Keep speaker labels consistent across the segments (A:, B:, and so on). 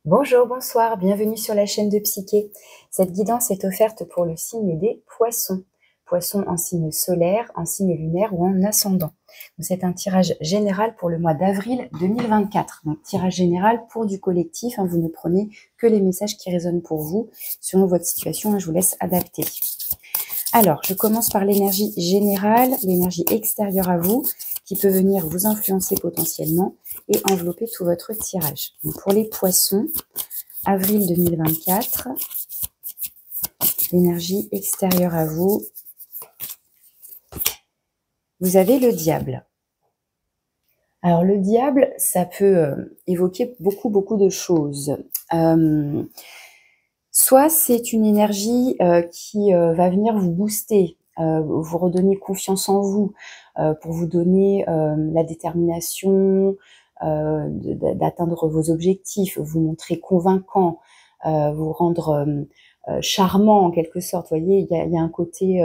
A: Bonjour, bonsoir, bienvenue sur la chaîne de Psyché. Cette guidance est offerte pour le signe des poissons. Poissons en signe solaire, en signe lunaire ou en ascendant. C'est un tirage général pour le mois d'avril 2024. Donc tirage général pour du collectif, vous ne prenez que les messages qui résonnent pour vous. Selon votre situation, je vous laisse adapter. Alors, je commence par l'énergie générale, l'énergie extérieure à vous, qui peut venir vous influencer potentiellement et envelopper tout votre tirage. Donc pour les poissons, avril 2024, l'énergie extérieure à vous, vous avez le diable. Alors le diable, ça peut évoquer beaucoup de choses. Soit c'est une énergie qui va venir vous booster, vous redonner confiance en vous, pour vous donner la détermination d'atteindre vos objectifs, vous montrer convaincant, vous rendre charmant en quelque sorte. Vous voyez, il y a un côté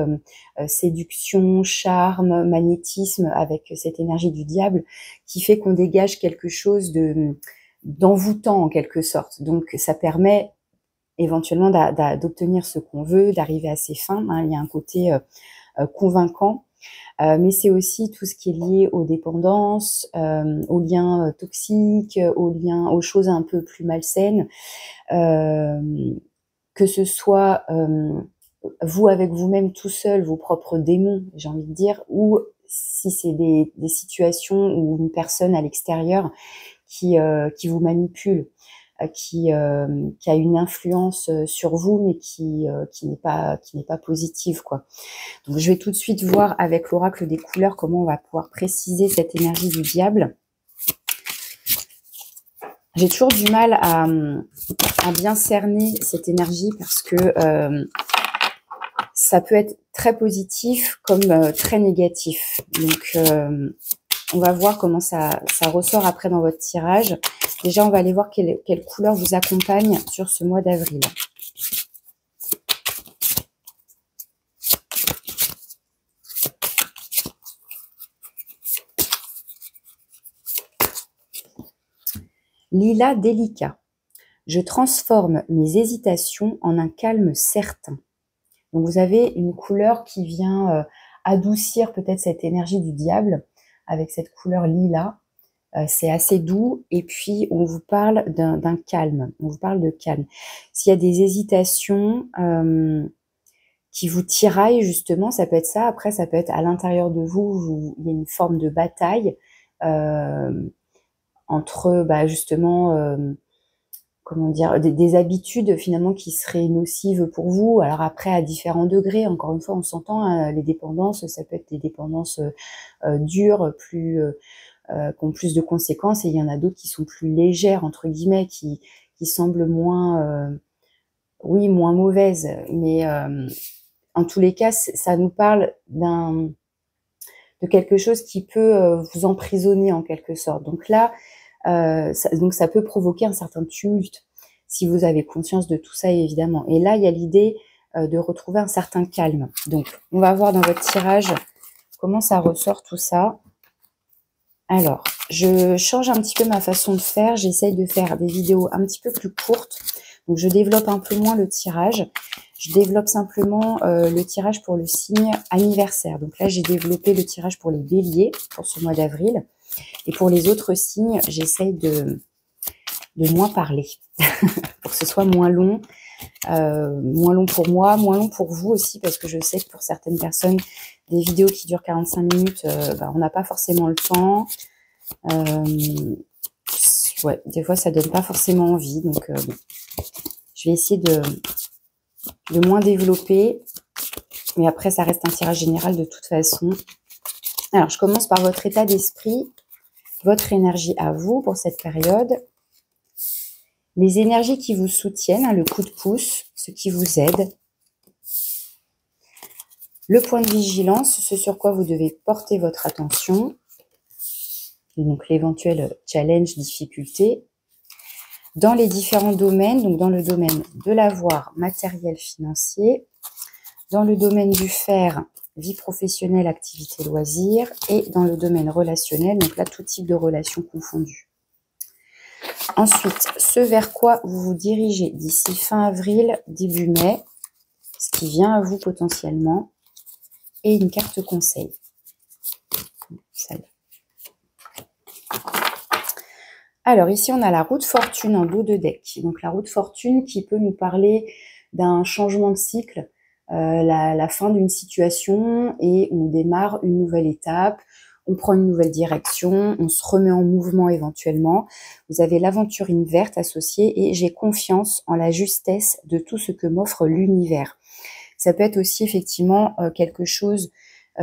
A: séduction, charme, magnétisme avec cette énergie du diable qui fait qu'on dégage quelque chose d'envoûtant en quelque sorte. Donc ça permet éventuellement d'obtenir ce qu'on veut, d'arriver à ses fins. Il y a un côté convaincant. Mais c'est aussi tout ce qui est lié aux dépendances, aux liens toxiques, aux choses un peu plus malsaines, que ce soit vous avec vous-même tout seul, vos propres démons, j'ai envie de dire, ou si c'est des situations ou une personne à l'extérieur qui vous manipule, qui a une influence sur vous, mais qui n'est pas positive, quoi. Donc je vais tout de suite voir avec l'oracle des couleurs comment on va pouvoir préciser cette énergie du diable. J'ai toujours du mal à bien cerner cette énergie parce que ça peut être très positif comme très négatif. Donc on va voir comment ça ressort après dans votre tirage. Déjà, on va aller voir quelle couleur vous accompagne sur ce mois d'avril. Lilas délicat. Je transforme mes hésitations en un calme certain. Donc vous avez une couleur qui vient adoucir peut-être cette énergie du diable avec cette couleur lilas. C'est assez doux et puis on vous parle d'un calme. On vous parle de calme. S'il y a des hésitations qui vous tiraillent justement, ça peut être ça. Après, ça peut être à l'intérieur de vous, il y a une forme de bataille entre justement comment dire, des habitudes finalement qui seraient nocives pour vous. Alors après, à différents degrés, encore une fois, on s'entend, les dépendances, ça peut être des dépendances dures, qui ont plus de conséquences, et il y en a d'autres qui sont plus légères, entre guillemets, qui semblent moins, oui, moins mauvaises. Mais en tous les cas, ça nous parle de quelque chose qui peut vous emprisonner en quelque sorte. Donc là, donc ça peut provoquer un certain tumulte, si vous avez conscience de tout ça, évidemment. Et là, il y a l'idée de retrouver un certain calme. Donc, on va voir dans votre tirage comment ça ressort tout ça. Alors, je change un petit peu ma façon de faire. J'essaye de faire des vidéos un petit peu plus courtes. Donc, je développe un peu moins le tirage. Je développe simplement le tirage pour le signe anniversaire. Donc là, j'ai développé le tirage pour les béliers pour ce mois d'avril. Et pour les autres signes, j'essaye de moins parler pour que ce soit moins long pour moi, moins long pour vous aussi, parce que je sais que pour certaines personnes, des vidéos qui durent 45 minutes, on n'a pas forcément le temps. Ouais, des fois, ça donne pas forcément envie. Donc, bon. Je vais essayer de moins développer. Mais après, ça reste un tirage général de toute façon. Alors, je commence par votre état d'esprit, votre énergie à vous pour cette période. Les énergies qui vous soutiennent, le coup de pouce, ce qui vous aide. Le point de vigilance, ce sur quoi vous devez porter votre attention. Donc l'éventuel challenge, difficulté. Dans les différents domaines, donc dans le domaine de l'avoir matériel, financier, dans le domaine du faire, vie professionnelle, activité, loisirs, et dans le domaine relationnel, donc là, tout type de relations confondues. Ensuite, ce vers quoi vous vous dirigez d'ici fin avril, début mai, ce qui vient à vous potentiellement, et une carte conseil. Alors ici, on a la roue de fortune en dos de deck. Donc la roue de fortune qui peut nous parler d'un changement de cycle, la fin d'une situation, et on démarre une nouvelle étape, on prend une nouvelle direction, on se remet en mouvement éventuellement. Vous avez l'aventurine verte associée et j'ai confiance en la justesse de tout ce que m'offre l'univers. Ça peut être aussi effectivement quelque chose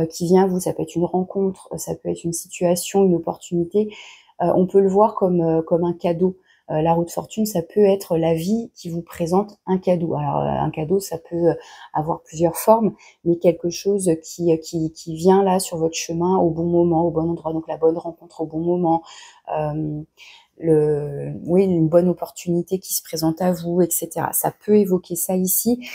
A: qui vient à vous, ça peut être une rencontre, ça peut être une situation, une opportunité. On peut le voir comme un cadeau. La roue de fortune, ça peut être la vie qui vous présente un cadeau. Alors un cadeau, ça peut avoir plusieurs formes, mais quelque chose qui vient là sur votre chemin au bon moment, au bon endroit. Donc la bonne rencontre au bon moment, oui, une bonne opportunité qui se présente à vous, etc. Ça peut évoquer ça ici.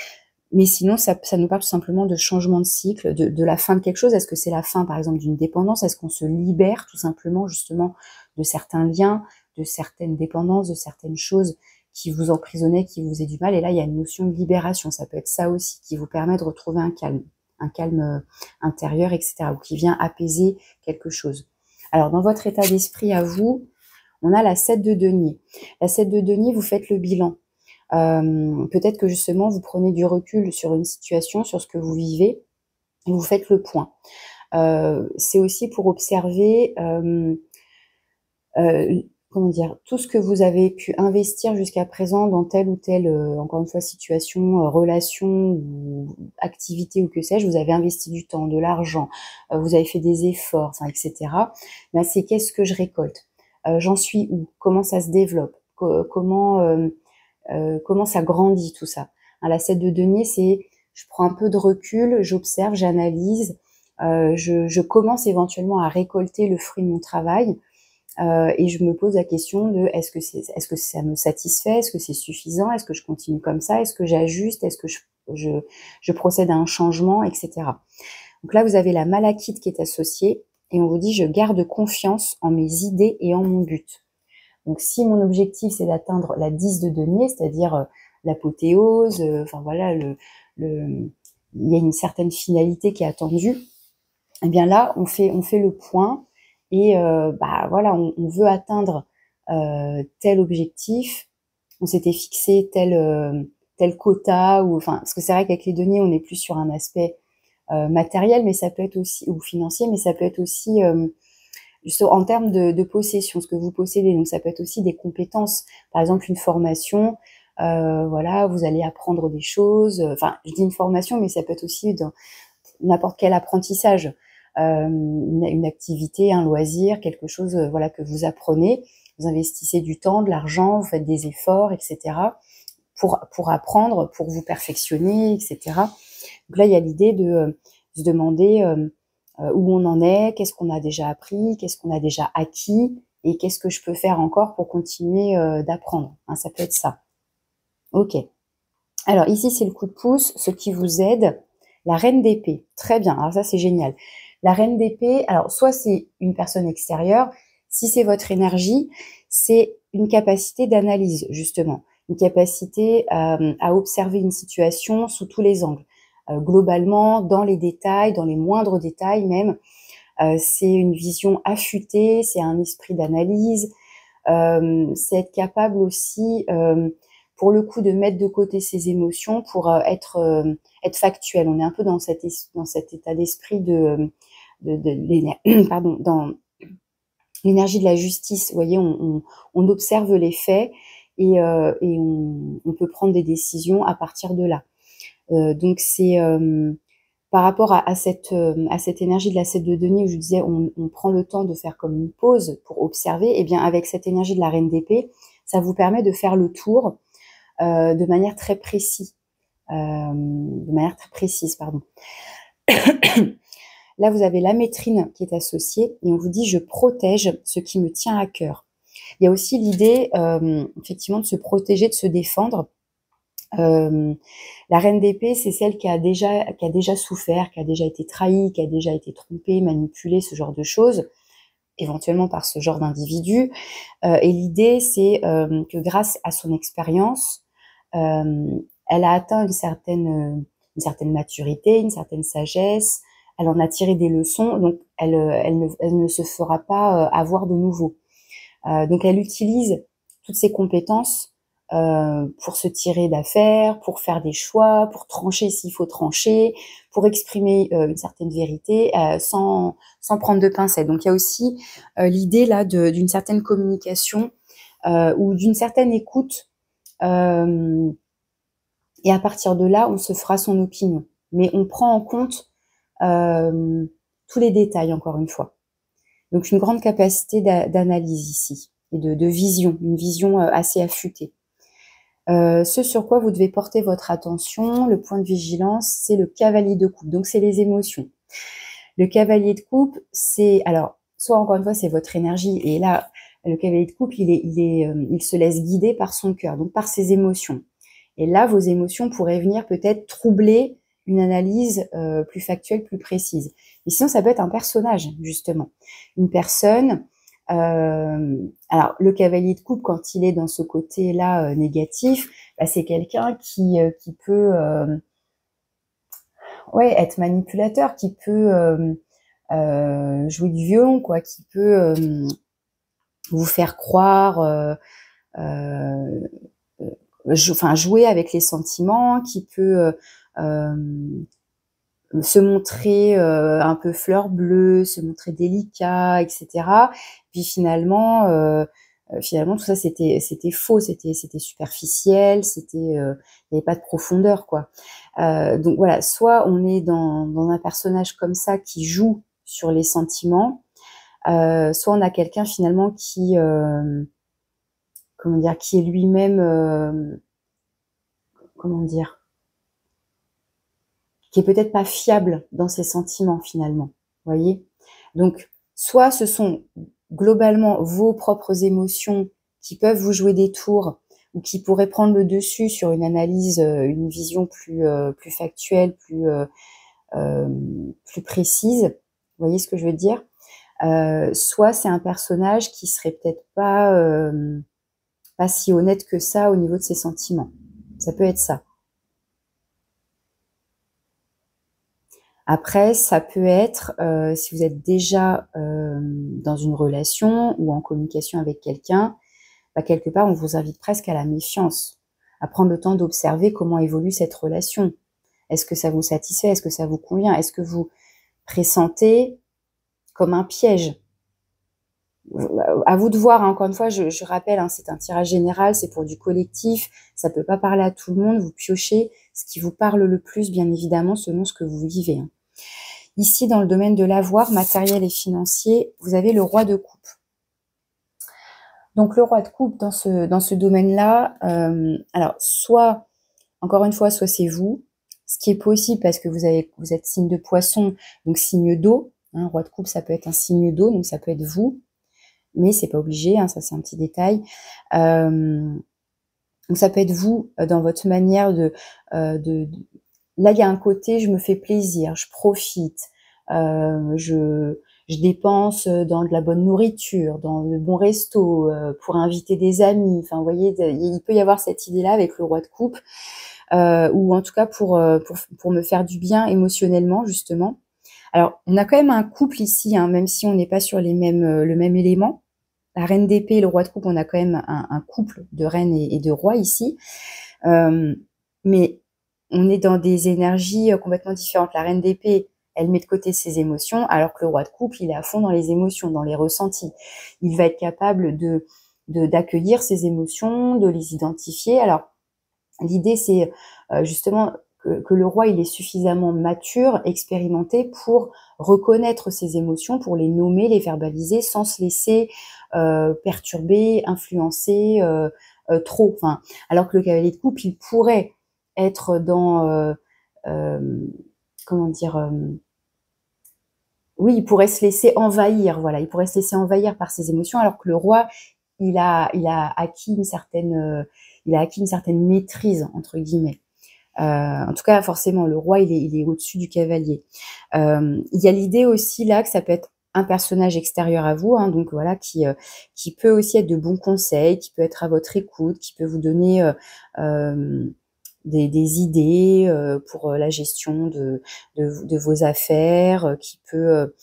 A: Mais sinon, ça nous parle tout simplement de changement de cycle, de la fin de quelque chose. Est-ce que c'est la fin, par exemple, d'une dépendance? Est-ce qu'on se libère tout simplement, justement, de certains liens, de certaines dépendances, de certaines choses qui vous emprisonnaient, qui vous faisaient du mal? Et là, il y a une notion de libération. Ça peut être ça aussi, qui vous permet de retrouver un calme intérieur, etc., ou qui vient apaiser quelque chose. Alors, dans votre état d'esprit à vous, on a la 7 de denier. La 7 de denier, vous faites le bilan. Peut-être que justement vous prenez du recul sur une situation, sur ce que vous vivez, et vous faites le point. C'est aussi pour observer comment dire, tout ce que vous avez pu investir jusqu'à présent dans telle ou telle, encore une fois, situation, relation ou activité ou que sais-je. Vous avez investi du temps, de l'argent, vous avez fait des efforts, enfin, etc. Ben, c'est qu'est-ce que je récolte, j'en suis où, comment ça se développe, comment ça grandit tout ça. La 7 de denier, c'est je prends un peu de recul, j'observe, j'analyse, je commence éventuellement à récolter le fruit de mon travail, et je me pose la question de est-ce que ça me satisfait, est-ce que c'est suffisant, est-ce que je continue comme ça, est-ce que j'ajuste, est-ce que je procède à un changement, etc. Donc là, vous avez la malachite qui est associée et on vous dit je garde confiance en mes idées et en mon but. Donc, si mon objectif, c'est d'atteindre la 10 de denier, c'est-à-dire l'apothéose, enfin voilà, il y a une certaine finalité qui est attendue, eh bien là, on fait le point et bah voilà, on veut atteindre tel objectif, on s'était fixé tel quota, ou enfin, parce que c'est vrai qu'avec les deniers, on est plus sur un aspect matériel, mais ça peut être aussi, ou financier, mais ça peut être aussi en termes de possession, ce que vous possédez. Donc ça peut être aussi des compétences, par exemple une formation, voilà, vous allez apprendre des choses, enfin je dis une formation, mais ça peut être aussi dans n'importe quel apprentissage, une activité, un loisir, quelque chose, voilà, que vous apprenez, vous investissez du temps, de l'argent, vous faites des efforts, etc., pour apprendre, pour vous perfectionner, etc. Donc là, il y a l'idée de se demander où on en est, qu'est-ce qu'on a déjà appris, qu'est-ce qu'on a déjà acquis, et qu'est-ce que je peux faire encore pour continuer d'apprendre. Hein, ça peut être ça. Ok. Alors ici, c'est le coup de pouce, ce qui vous aide. La reine d'épée. Très bien. Alors ça, c'est génial. La reine d'épée, alors soit c'est une personne extérieure, si c'est votre énergie, c'est une capacité d'analyse, justement. Une capacité à observer une situation sous tous les angles. Globalement, dans les détails, dans les moindres détails même. C'est une vision affûtée, c'est un esprit d'analyse, c'est être capable aussi, pour le coup, de mettre de côté ses émotions pour être factuel. On est un peu dans cet état d'esprit pardon, dans l'énergie de la justice. Vous voyez, on observe les faits et on peut prendre des décisions à partir de là. Donc c'est par rapport à cette énergie de la 7 de denier où je disais on prend le temps de faire comme une pause pour observer, et bien avec cette énergie de la reine d'épée, ça vous permet de faire le tour de manière très précise. Pardon. Là, vous avez la maîtrine qui est associée et on vous dit je protège ce qui me tient à cœur. Il y a aussi l'idée effectivement de se protéger, de se défendre. La reine d'épée, c'est celle qui a déjà souffert, qui a déjà été trahie, qui a déjà été trompée, manipulée, ce genre de choses. éventuellement par ce genre d'individu. Et l'idée, c'est que grâce à son expérience, elle a atteint une certaine maturité, une certaine sagesse, elle en a tiré des leçons, donc elle ne se fera pas avoir de nouveau. Donc elle utilise toutes ses compétences pour se tirer d'affaire, pour faire des choix, pour trancher s'il faut trancher, pour exprimer une certaine vérité sans prendre de pincettes. Donc il y a aussi l'idée là d'une certaine communication ou d'une certaine écoute. Et à partir de là, on se fera son opinion. Mais on prend en compte tous les détails, encore une fois. Donc une grande capacité d'analyse ici et de vision, une vision assez affûtée. Ce sur quoi vous devez porter votre attention, le point de vigilance, c'est le cavalier de coupe. Donc c'est les émotions. Le cavalier de coupe, c'est, alors, soit encore une fois, c'est votre énergie. Et là, le cavalier de coupe, il se laisse guider par son cœur, donc par ses émotions. Et là, vos émotions pourraient venir peut-être troubler une analyse plus factuelle, plus précise. Mais sinon, ça peut être un personnage, justement. Une personne. Alors, le cavalier de coupe, quand il est dans ce côté-là négatif, bah, c'est quelqu'un qui peut être manipulateur, qui peut jouer du violon, quoi, qui peut vous faire croire, jouer avec les sentiments, qui peut se montrer un peu fleur bleue, se montrer délicat, etc. Puis finalement tout ça c'était faux, c'était superficiel, il n'y avait pas de profondeur, quoi. Donc voilà, soit on est dans un personnage comme ça qui joue sur les sentiments, soit on a quelqu'un finalement qui qui est lui-même qui est peut-être pas fiable dans ses sentiments finalement, voyez. Donc soit ce sont globalement vos propres émotions qui peuvent vous jouer des tours ou qui pourraient prendre le dessus sur une analyse, une vision plus factuelle, plus précise. Vous voyez ce que je veux dire? Soit c'est un personnage qui serait peut-être pas si honnête que ça au niveau de ses sentiments. Ça peut être ça. Après, ça peut être, si vous êtes déjà dans une relation ou en communication avec quelqu'un, bah, quelque part, on vous invite presque à la méfiance, à prendre le temps d'observer comment évolue cette relation. Est-ce que ça vous satisfait? Est-ce que ça vous convient? Est-ce que vous pressentez comme un piège? À vous de voir, hein. Encore une fois, je rappelle, hein, c'est un tirage général, c'est pour du collectif, ça peut pas parler à tout le monde, vous piochez ce qui vous parle le plus, bien évidemment, selon ce que vous vivez, hein. Ici, dans le domaine de l'avoir matériel et financier, vous avez le roi de coupe. Donc, le roi de coupe, dans ce domaine-là, alors, soit, encore une fois, soit c'est vous, ce qui est possible parce que vous êtes signe de poisson, donc signe d'eau, hein, roi de coupe, ça peut être un signe d'eau, donc ça peut être vous, mais c'est pas obligé, hein, ça c'est un petit détail. Donc, ça peut être vous dans votre manière là, il y a un côté, je me fais plaisir, je profite, je dépense dans de la bonne nourriture, dans de bons restos, pour inviter des amis. Enfin, vous voyez, il peut y avoir cette idée-là avec le roi de coupe, ou en tout cas pour me faire du bien émotionnellement, justement. Alors, on a quand même un couple ici, hein, même si on n'est pas sur le même élément. La reine d'épée et le roi de coupe, on a quand même un couple de reine et de roi ici. Mais on est dans des énergies complètement différentes. La reine d'épée, elle met de côté ses émotions, alors que le roi de coupe, il est à fond dans les émotions, dans les ressentis. Il va être capable d'accueillir ses émotions, de les identifier. Alors, l'idée, c'est justement que le roi, il est suffisamment mature, expérimenté pour reconnaître ses émotions, pour les nommer, les verbaliser, sans se laisser perturber, influencer trop. Enfin, alors que le cavalier de coupe, il pourrait être dans oui, il pourrait se laisser envahir, voilà, il pourrait se laisser envahir par ses émotions, alors que le roi, il a acquis une certaine maîtrise, entre guillemets. En tout cas, forcément, le roi, il est au-dessus du cavalier. Il y a l'idée aussi là que ça peut être un personnage extérieur à vous, hein, donc voilà, qui peut aussi être de bons conseils, qui peut être à votre écoute, qui peut vous donner des idées pour la gestion de vos affaires, qui peut...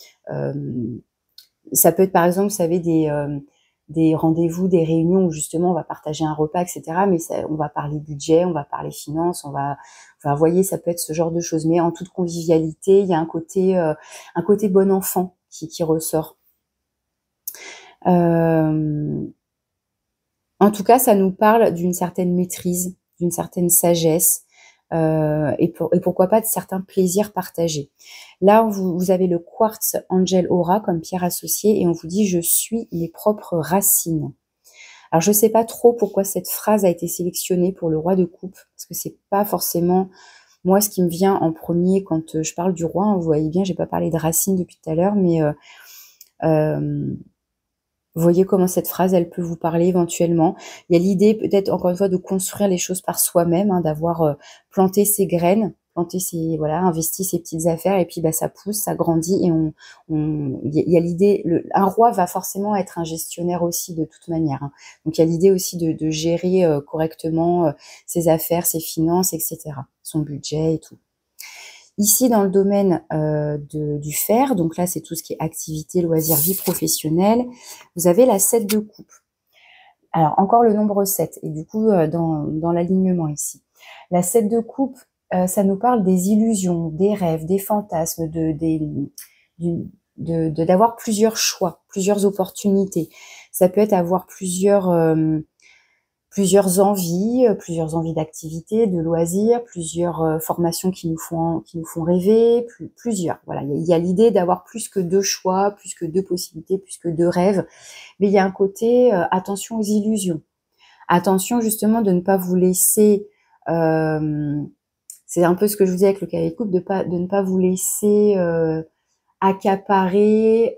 A: ça peut être par exemple, vous savez, des rendez-vous, des réunions où justement on va partager un repas, etc. Mais on va parler budget, on va parler finances, enfin, vous voyez, ça peut être ce genre de choses. Mais en toute convivialité, il y a un côté bon enfant qui ressort. En tout cas, ça nous parle d'une certaine maîtrise, d'une certaine sagesse, et pourquoi pas de certains plaisirs partagés. Là, vous avez le quartz Angel Aura comme pierre associée et on vous dit « Je suis mes propres racines ». Alors, je ne sais pas trop pourquoi cette phrase a été sélectionnée pour le roi de coupe, parce que c'est pas forcément moi ce qui me vient en premier quand je parle du roi. Hein, vous voyez bien, j'ai pas parlé de racines depuis tout à l'heure, mais vous voyez comment cette phrase, elle peut vous parler éventuellement. Il y a l'idée peut-être, encore une fois, de construire les choses par soi-même, hein, d'avoir planté ses graines, voilà, investi ses petites affaires, et puis bah, ça pousse, ça grandit, et il y a l'idée, un roi va forcément être un gestionnaire aussi de toute manière. Hein. Donc il y a l'idée aussi de gérer correctement ses affaires, ses finances, etc., son budget et tout. Ici, dans le domaine du fer, donc là, c'est tout ce qui est activité, loisirs, vie professionnelle, vous avez la 7 de coupe. Alors, encore le nombre 7, et du coup, dans l'alignement ici. La 7 de coupe, ça nous parle des illusions, des rêves, des fantasmes, d'avoir plusieurs choix, plusieurs opportunités. Ça peut être avoir plusieurs envies d'activités, de loisirs, plusieurs formations qui nous font rêver, plusieurs. Voilà, il y a l'idée d'avoir plus que 2 choix, plus que 2 possibilités, plus que 2 rêves. Mais il y a un côté attention aux illusions. Attention justement de ne pas vous laisser... c'est un peu ce que je vous dis avec le cavalier de coupe, de ne pas vous laisser accaparer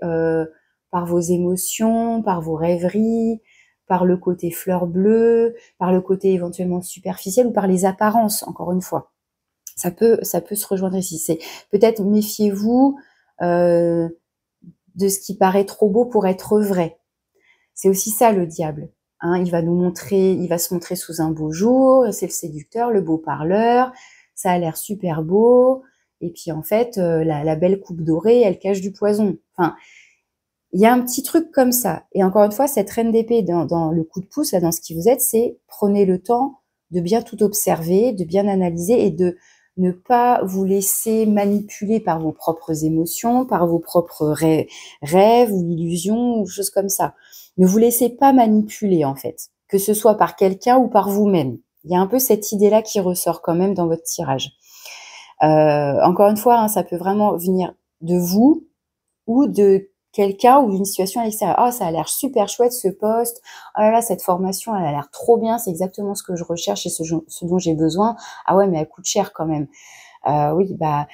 A: par vos émotions, par vos rêveries, par le côté fleur bleue, par le côté éventuellement superficiel ou par les apparences, encore une fois. Ça peut se rejoindre ici. C'est peut-être méfiez-vous de ce qui paraît trop beau pour être vrai. C'est aussi ça le diable. Hein, il va se montrer sous un beau jour, c'est le séducteur, le beau parleur, ça a l'air super beau, et puis en fait, la belle coupe dorée, elle cache du poison. Enfin, il y a un petit truc comme ça. Et encore une fois, cette reine d'épée dans le coup de pouce, là, dans ce qui vous êtes, c'est prenez le temps de bien tout observer, de bien analyser et de ne pas vous laisser manipuler par vos propres émotions, par vos propres rêves ou illusions ou choses comme ça. Ne vous laissez pas manipuler, en fait, que ce soit par quelqu'un ou par vous-même. Il y a un peu cette idée-là qui ressort quand même dans votre tirage. Encore une fois, hein, ça peut vraiment venir de vous ou de quelqu'un ou d'une situation à l'extérieur. Oh, ça a l'air super chouette ce poste. Oh là là, cette formation, elle a l'air trop bien. C'est exactement ce que je recherche et ce dont j'ai besoin. Ah ouais, mais elle coûte cher quand même. Oui, bah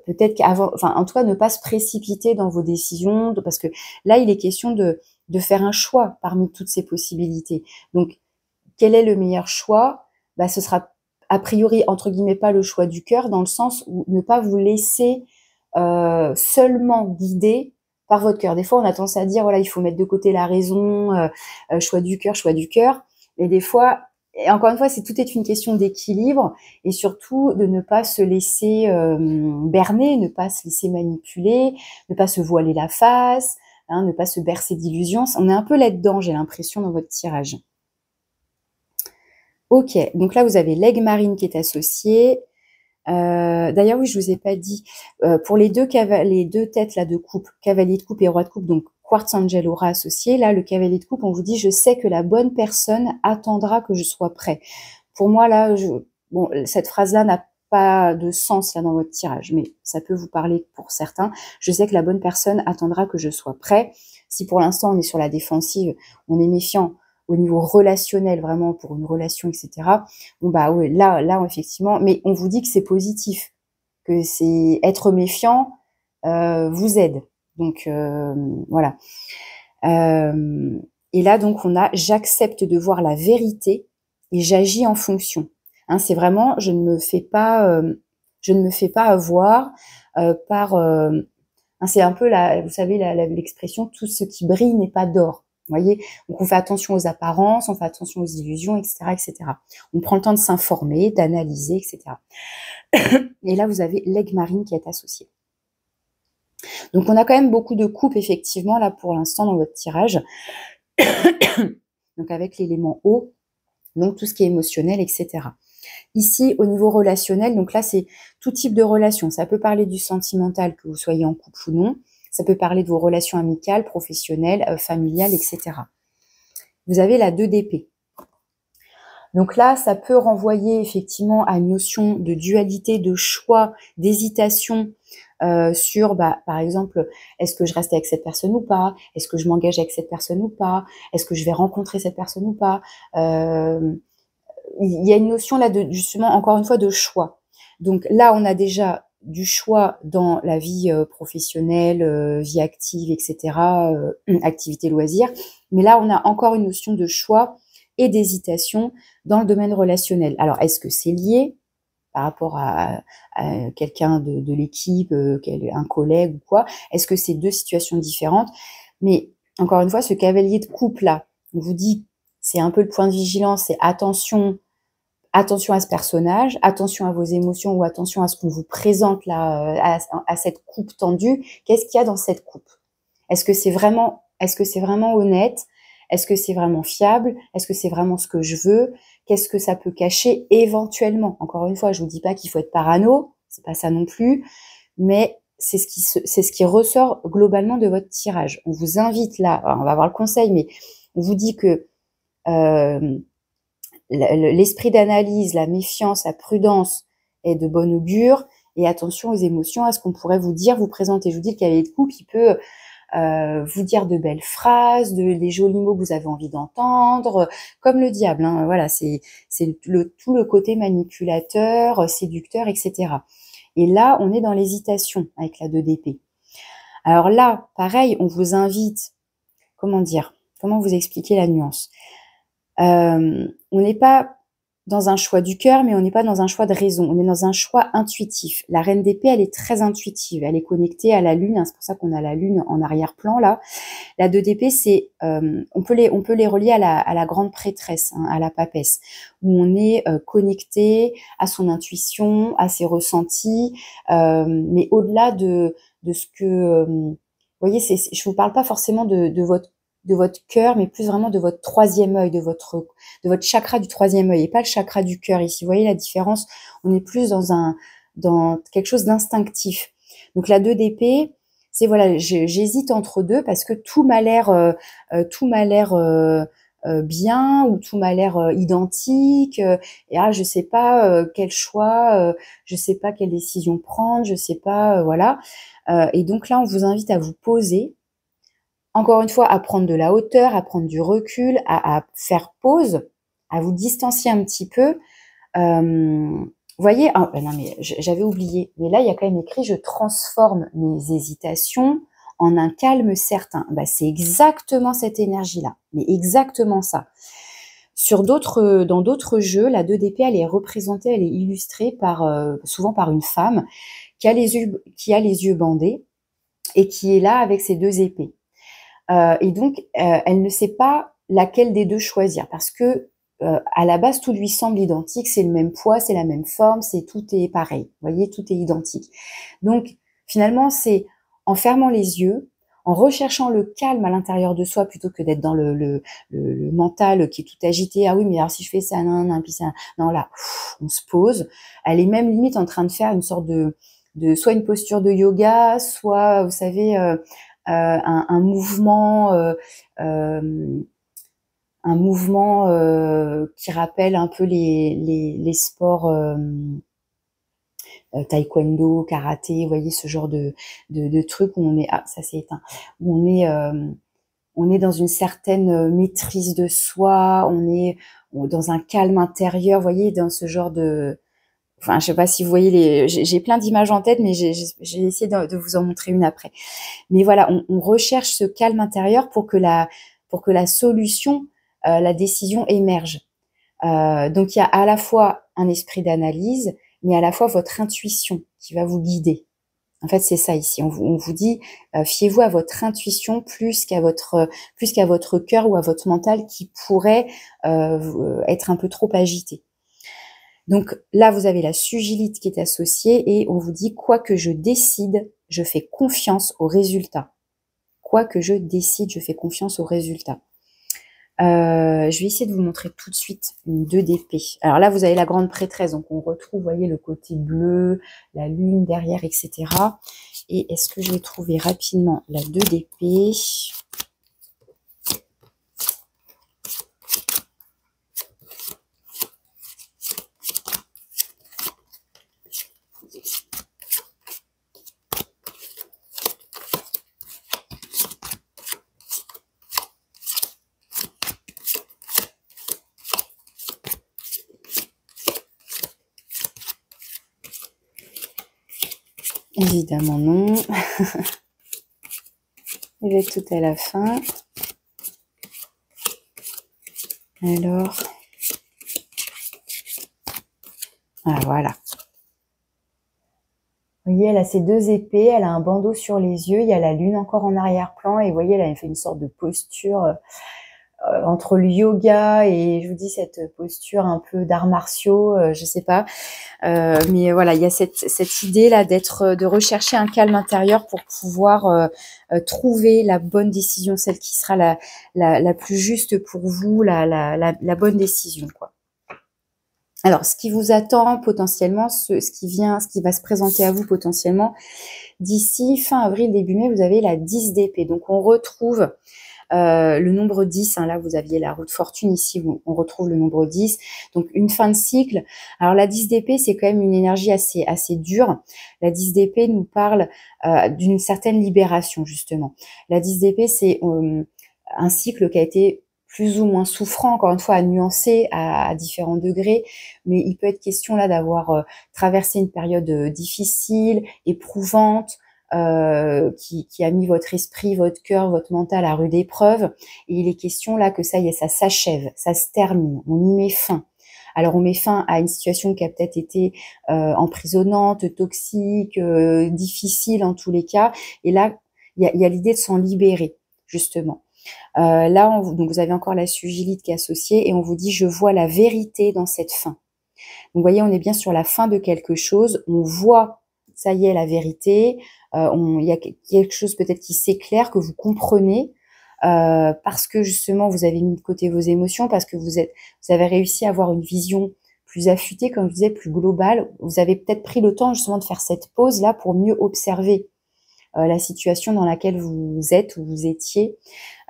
A: peut-être qu'avant, enfin en tout cas, ne pas se précipiter dans vos décisions, parce que là, il est question de faire un choix parmi toutes ces possibilités. Donc, quel est le meilleur choix? Bah, ce sera a priori entre guillemets pas le choix du cœur, dans le sens où ne pas vous laisser seulement guider par votre cœur. Des fois, on a tendance à dire voilà, il faut mettre de côté la raison, choix du cœur, choix du cœur. Et des fois, et encore une fois, tout est une question d'équilibre et surtout de ne pas se laisser berner, ne pas se laisser manipuler, ne pas se voiler la face, hein, ne pas se bercer d'illusions. On est un peu là-dedans, j'ai l'impression, dans votre tirage. Ok, donc là, vous avez l'aigle marine qui est associé. D'ailleurs, oui, je vous ai pas dit, pour les deux têtes là de coupe, cavalier de coupe et roi de coupe, donc quartz angel aura associé, là, le cavalier de coupe, on vous dit, je sais que la bonne personne attendra que je sois prêt. Pour moi, là, bon, cette phrase-là n'a pas de sens là dans votre tirage, mais ça peut vous parler pour certains. Je sais que la bonne personne attendra que je sois prêt. Si pour l'instant on est sur la défensive, on est méfiant au niveau relationnel, vraiment pour une relation, etc. Bon bah oui, là effectivement, mais on vous dit que c'est positif, que c'est être méfiant vous aide. Donc voilà. Et là donc on a j'accepte de voir la vérité et j'agis en fonction. Hein, c'est vraiment je ne me fais pas avoir par Hein, c'est un peu vous savez, l'expression tout ce qui brille n'est pas d'or. Vous voyez, donc on fait attention aux apparences, on fait attention aux illusions, etc., etc. On prend le temps de s'informer, d'analyser, etc. Et là, vous avez l'aigle marine qui est associé. Donc, on a quand même beaucoup de coupes, effectivement, là, pour l'instant, dans votre tirage. Donc, avec l'élément eau, donc tout ce qui est émotionnel, etc. Ici, au niveau relationnel, donc là, c'est tout type de relation. Ça peut parler du sentimental, que vous soyez en couple ou non. Ça peut parler de vos relations amicales, professionnelles, familiales, etc. Vous avez la 2 d'épée. Donc là, ça peut renvoyer effectivement à une notion de dualité, de choix, d'hésitation sur, par exemple, est-ce que je reste avec cette personne ou pas? Est-ce que je m'engage avec cette personne ou pas? Est-ce que je vais rencontrer cette personne ou pas? Il y a une notion là de, justement, encore une fois, de choix. Donc là, on a déjà du choix dans la vie professionnelle, vie active, etc., activité loisir. Mais là, on a encore une notion de choix et d'hésitation dans le domaine relationnel. Alors, est-ce que c'est lié par rapport à quelqu'un de l'équipe, un collègue ou quoi? Est-ce que c'est 2 situations différentes? Mais encore une fois, ce cavalier de coupe-là, on vous dit, c'est un peu le point de vigilance, c'est attention à ce personnage, attention à vos émotions ou attention à ce qu'on vous présente là, à cette coupe tendue. Qu'est-ce qu'il y a dans cette coupe? Est-ce que c'est vraiment honnête? Est-ce que c'est vraiment fiable? Est-ce que c'est vraiment ce que je veux? Qu'est-ce que ça peut cacher éventuellement? Encore une fois, je vous dis pas qu'il faut être parano, c'est pas ça non plus, mais c'est ce qui ressort globalement de votre tirage. On vous invite là, alors on va voir le conseil, mais on vous dit que l'esprit d'analyse, la méfiance, la prudence est de bon augure, et attention aux émotions, à ce qu'on pourrait vous dire, vous présenter. Je vous dis qu'il y a des couples, il peut vous dire de belles phrases, des jolis mots que vous avez envie d'entendre, comme le diable. Hein, voilà, c'est tout le côté manipulateur, séducteur, etc. Et là, on est dans l'hésitation avec la 2 d'épée. Alors là, pareil, on vous invite, comment vous expliquer la nuance? On n'est pas dans un choix du cœur, mais on n'est pas dans un choix de raison. On est dans un choix intuitif. La reine d'épée, elle est très intuitive. Elle est connectée à la lune. Hein, c'est pour ça qu'on a la lune en arrière-plan là. La 2 d'épée, c'est on peut les relier à la grande prêtresse, hein, à la papesse, où on est connecté à son intuition, à ses ressentis, mais au-delà de ce que vous voyez, je vous parle pas forcément de votre cœur, mais plus vraiment de votre 3e œil, de votre chakra du 3e œil, et pas le chakra du cœur ici. Vous voyez la différence? On est plus dans quelque chose d'instinctif. Donc la 2 d'épée, c'est voilà, j'hésite entre 2 parce que tout m'a l'air bien, ou tout m'a l'air identique, et je sais pas quel choix, je sais pas quelle décision prendre, je sais pas, voilà. Et donc là, on vous invite à vous poser. Encore une fois, à prendre de la hauteur, à prendre du recul, à faire pause, à vous distancier un petit peu. Vous voyez, non mais j'avais oublié, mais là il y a quand même écrit: je transforme mes hésitations en un calme certain. C'est exactement cette énergie-là, mais exactement ça. Dans d'autres jeux, la 2 d'épée, elle est représentée, elle est illustrée souvent par une femme qui a les yeux bandés et qui est là avec ses 2 épées. Et donc, elle ne sait pas laquelle des 2 choisir, parce que à la base, tout lui semble identique, c'est le même poids, c'est la même forme, tout est pareil. Vous voyez, tout est identique. Donc, finalement, c'est en fermant les yeux, en recherchant le calme à l'intérieur de soi, plutôt que d'être dans le mental qui est tout agité. Ah oui, mais alors si je fais ça, non, puis ça, non, là, on se pose. Elle est même limite en train de faire une sorte de soit une posture de yoga, soit, vous savez, un mouvement qui rappelle un peu les sports taekwondo, karaté, vous voyez, ce genre de trucs où on est, ça s'est éteint, où on est dans une certaine maîtrise de soi, on est dans un calme intérieur, vous voyez, dans ce genre de, enfin, je sais pas si vous voyez j'ai plein d'images en tête, mais j'ai essayé de vous en montrer une après. Mais voilà, on recherche ce calme intérieur pour que la solution, la décision émerge. Donc il y a à la fois un esprit d'analyse, mais à la fois votre intuition qui va vous guider. En fait, c'est ça ici. On vous dit, fiez-vous à votre intuition plus qu'à votre cœur ou à votre mental qui pourrait être un peu trop agité. Donc là, vous avez la sugilite qui est associée et on vous dit, quoi que je décide, je fais confiance au résultat. Quoi que je décide, je fais confiance au résultat. Je vais essayer de vous montrer tout de suite une 2 d'épée. Alors là, vous avez la grande prêtresse, donc on retrouve, vous voyez, le côté bleu, la lune derrière, etc. Et est-ce que je vais trouver rapidement la 2 d'épée? Évidemment non. Il va être tout à la fin. Alors, ah, voilà. Vous voyez, elle a ses 2 épées, elle a un bandeau sur les yeux, il y a la lune encore en arrière-plan, et vous voyez, elle a fait une sorte de posture entre le yoga et, je vous dis, cette posture un peu d'arts martiaux, je sais pas. Mais voilà, il y a cette idée-là de rechercher un calme intérieur pour pouvoir trouver la bonne décision, celle qui sera la plus juste pour vous, la bonne décision, quoi. Alors, ce qui vous attend potentiellement, ce qui va se présenter à vous potentiellement, d'ici fin avril, début mai, vous avez la 10 d'épée. Donc, on retrouve le nombre 10, hein, là vous aviez la roue de fortune, ici on retrouve le nombre 10, donc une fin de cycle. Alors la 10 d'épée, c'est quand même une énergie assez dure. La 10 d'épée nous parle d'une certaine libération, justement. La 10 d'épée, c'est un cycle qui a été plus ou moins souffrant, encore une fois, à nuancer à différents degrés, mais il peut être question là d'avoir traversé une période difficile, éprouvante, qui a mis votre esprit, votre cœur, votre mental à rude épreuve. Et il est question là que ça y est, ça s'achève, ça se termine, on y met fin. Alors on met fin à une situation qui a peut-être été emprisonnante, toxique, difficile en tous les cas. Et là, il y a l'idée de s'en libérer, justement. Là, donc vous avez encore la sugilite qui est associée et on vous dit, je vois la vérité dans cette fin. Donc, vous voyez, on est bien sur la fin de quelque chose. On voit, ça y est, la vérité. Il y a quelque chose peut-être qui s'éclaire, que vous comprenez, parce que justement, vous avez mis de côté vos émotions, parce que vous avez réussi à avoir une vision plus affûtée, comme je disais, plus globale. Vous avez peut-être pris le temps justement de faire cette pause-là pour mieux observer la situation dans laquelle vous êtes ou vous étiez.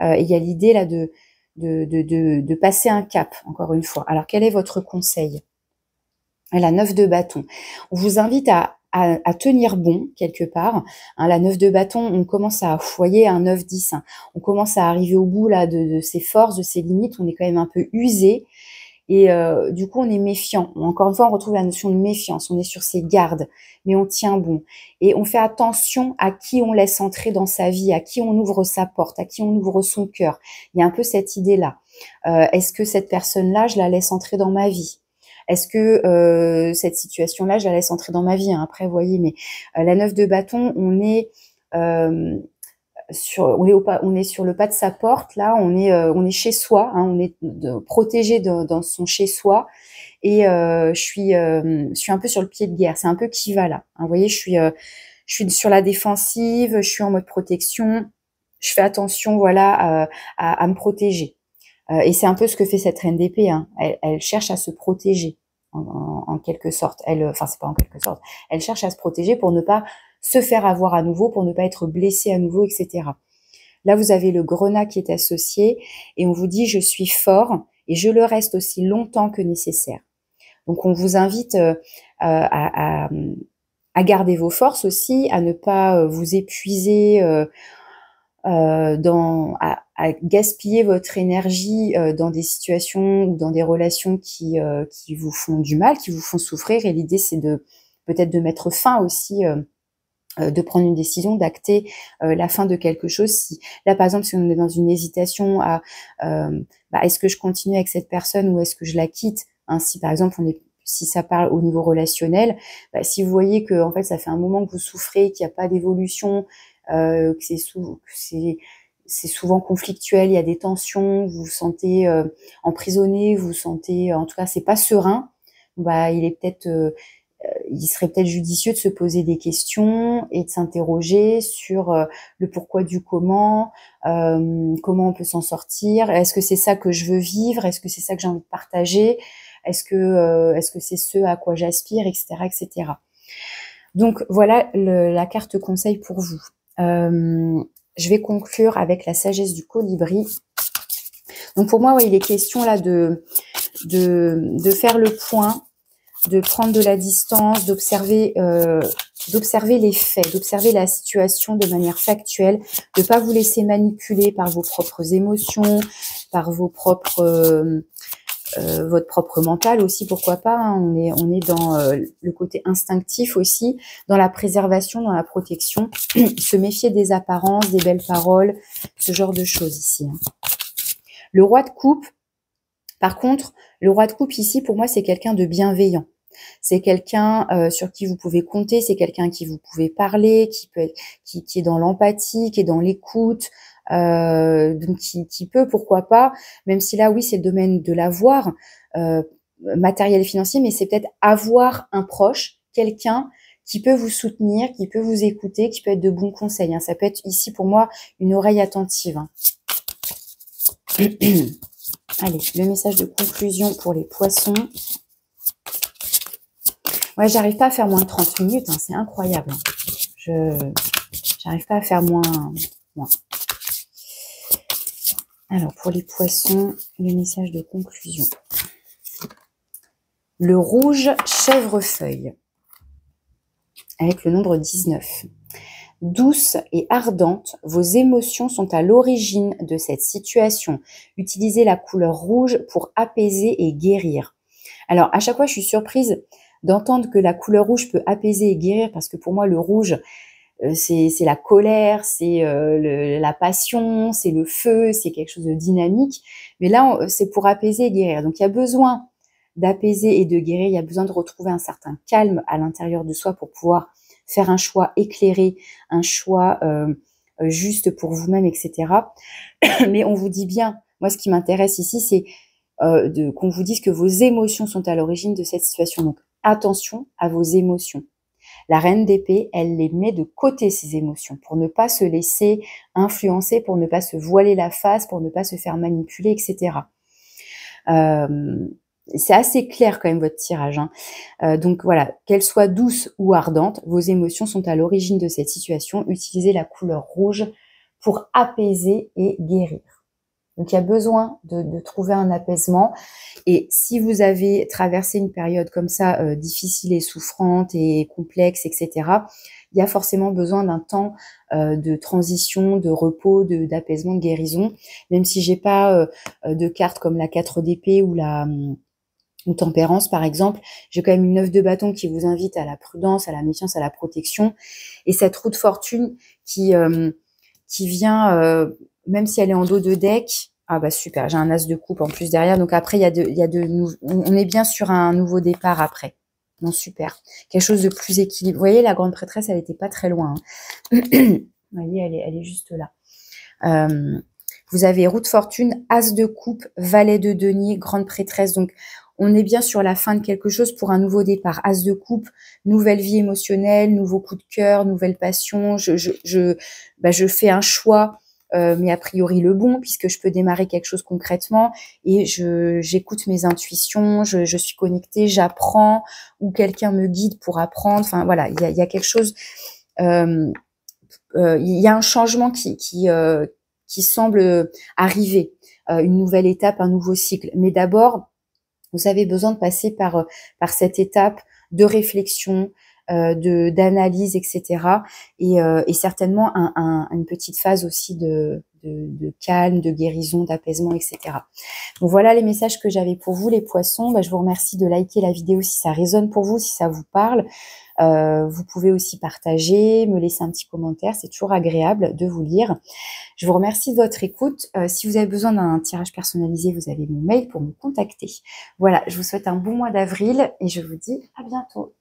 A: Et il y a l'idée là de passer un cap, encore une fois. Alors, quel est votre conseil? La 9 de bâton. On vous invite à tenir bon quelque part. Hein, la 9 de bâton, on commence à, vous voyez, un 9-10. Hein, on commence à arriver au bout là de ses forces, de ses limites. On est quand même un peu usé. Et du coup, on est méfiant. Encore une fois, on retrouve la notion de méfiance. On est sur ses gardes, mais on tient bon. Et on fait attention à qui on laisse entrer dans sa vie, à qui on ouvre sa porte, à qui on ouvre son cœur. Il y a un peu cette idée-là. Est-ce que cette personne-là, je la laisse entrer dans ma vie? Est-ce que cette situation-là, je la laisse entrer dans ma vie, hein? Après, vous voyez, mais la 9 de bâton, on est on est sur le pas de sa porte, là, on est chez soi, hein, on est protégé dans son chez soi, et je suis un peu sur le pied de guerre, c'est un peu qui va là, hein, vous voyez, je suis sur la défensive, je suis en mode protection, je fais attention, voilà, à me protéger. Et c'est un peu ce que fait cette reine d'épée, hein. Elle cherche à se protéger, en quelque sorte. Enfin, c'est pas en quelque sorte. Elle cherche à se protéger pour ne pas se faire avoir à nouveau, pour ne pas être blessée à nouveau, etc. Là, vous avez le grenat qui est associé et on vous dit « je suis fort et je le reste aussi longtemps que nécessaire ». Donc, on vous invite à garder vos forces aussi, à ne pas vous épuiser, à gaspiller votre énergie dans des situations ou dans des relations qui vous font du mal, qui vous font souffrir. Et l'idée, c'est peut-être de mettre fin aussi, de prendre une décision, d'acter la fin de quelque chose. Si là, par exemple, si on est dans une hésitation à est-ce que je continue avec cette personne ou est-ce que je la quitte, hein, si par exemple si ça parle au niveau relationnel, bah, si vous voyez que en fait ça fait un moment que vous souffrez, qu'il n'y a pas d'évolution, que c'est souvent conflictuel, il y a des tensions, vous vous sentez emprisonné, vous vous sentez, en tout cas c'est pas serein, bah il serait peut-être judicieux de se poser des questions et de s'interroger sur le pourquoi du comment on peut s'en sortir, est-ce que c'est ça que je veux vivre, est-ce que c'est ça que j'ai envie de partager, est-ce que c'est ce à quoi j'aspire, etc., etc. Donc voilà la carte conseil pour vous. Je vais conclure avec la sagesse du colibri. Donc pour moi, ouais, il est question là de faire le point, de prendre de la distance, d'observer les faits, d'observer la situation de manière factuelle, de pas vous laisser manipuler par vos propres émotions, par vos propres votre propre mental aussi, pourquoi pas, hein. On est dans le côté instinctif aussi, dans la préservation, dans la protection, se méfier des apparences, des belles paroles, ce genre de choses ici, hein. Le roi de coupe, par contre, le roi de coupe ici, pour moi, c'est quelqu'un de bienveillant. C'est quelqu'un sur qui vous pouvez compter, c'est quelqu'un à qui vous pouvez parler, qui est dans l'empathie, qui est dans l'écoute, donc qui peut, pourquoi pas, même si là, oui, c'est le domaine de l'avoir, matériel et financier, mais c'est peut-être avoir un proche, quelqu'un qui peut vous soutenir, qui peut vous écouter, qui peut être de bons conseils, hein. Ça peut être ici, pour moi, une oreille attentive, hein. Allez, le message de conclusion pour les poissons. Ouais, j'arrive pas à faire moins de 30 minutes, hein, c'est incroyable. J'arrive pas à faire moins. Alors, pour les poissons, le message de conclusion. Le rouge chèvrefeuille, avec le nombre 19. Douce et ardente, vos émotions sont à l'origine de cette situation. Utilisez la couleur rouge pour apaiser et guérir. Alors, à chaque fois, je suis surprise d'entendre que la couleur rouge peut apaiser et guérir, parce que pour moi, le rouge, c'est la colère, c'est la passion, c'est le feu, c'est quelque chose de dynamique. Mais là, c'est pour apaiser et guérir. Donc, il y a besoin d'apaiser et de guérir. Il y a besoin de retrouver un certain calme à l'intérieur de soi pour pouvoir faire un choix éclairé, un choix juste pour vous-même, etc. Mais on vous dit bien, moi, ce qui m'intéresse ici, c'est qu'on vous dise que vos émotions sont à l'origine de cette situation. Donc, attention à vos émotions. La reine d'épée, elle les met de côté, ces émotions, pour ne pas se laisser influencer, pour ne pas se voiler la face, pour ne pas se faire manipuler, etc. C'est assez clair quand même votre tirage, hein. Donc voilà, qu'elle soit douce ou ardente, vos émotions sont à l'origine de cette situation. Utilisez la couleur rouge pour apaiser et guérir. Donc il y a besoin de trouver un apaisement. Et si vous avez traversé une période comme ça, difficile et souffrante et complexe, etc., il y a forcément besoin d'un temps de transition, de repos, d'apaisement, de guérison. Même si j'ai pas de cartes comme la 4 d'épée ou la ou tempérance par exemple, j'ai quand même une 9 de bâton qui vous invite à la prudence, à la méfiance, à la protection. Et cette roue de fortune qui vient, même si elle est en dos de deck, ah bah super, j'ai un as de coupe en plus derrière. Donc après, on est bien sur un nouveau départ après. Bon, super. Quelque chose de plus équilibré. Vous voyez, la grande prêtresse, elle n'était pas très loin, hein. Vous voyez, elle est juste là. Vous avez roue de fortune, as de coupe, valet de denier, grande prêtresse. Donc, on est bien sur la fin de quelque chose pour un nouveau départ. As de coupe, nouvelle vie émotionnelle, nouveau coup de cœur, nouvelle passion. Je fais un choix, mais a priori le bon, puisque je peux démarrer quelque chose concrètement. Et j'écoute mes intuitions, je suis connectée, j'apprends, ou quelqu'un me guide pour apprendre. Enfin voilà, il y a quelque chose. Il y a un changement qui semble arriver, une nouvelle étape, un nouveau cycle. Mais d'abord, vous avez besoin de passer par cette étape de réflexion, d'analyse, etc. Et certainement une petite phase aussi de calme, de guérison, d'apaisement, etc. Donc voilà les messages que j'avais pour vous les poissons. Je vous remercie de liker la vidéo si ça résonne pour vous, si ça vous parle. Vous pouvez aussi partager, me laisser un petit commentaire, c'est toujours agréable de vous lire. Je vous remercie de votre écoute. Si vous avez besoin d'un tirage personnalisé, vous avez mon mail pour me contacter. Voilà, je vous souhaite un bon mois d'avril et je vous dis à bientôt.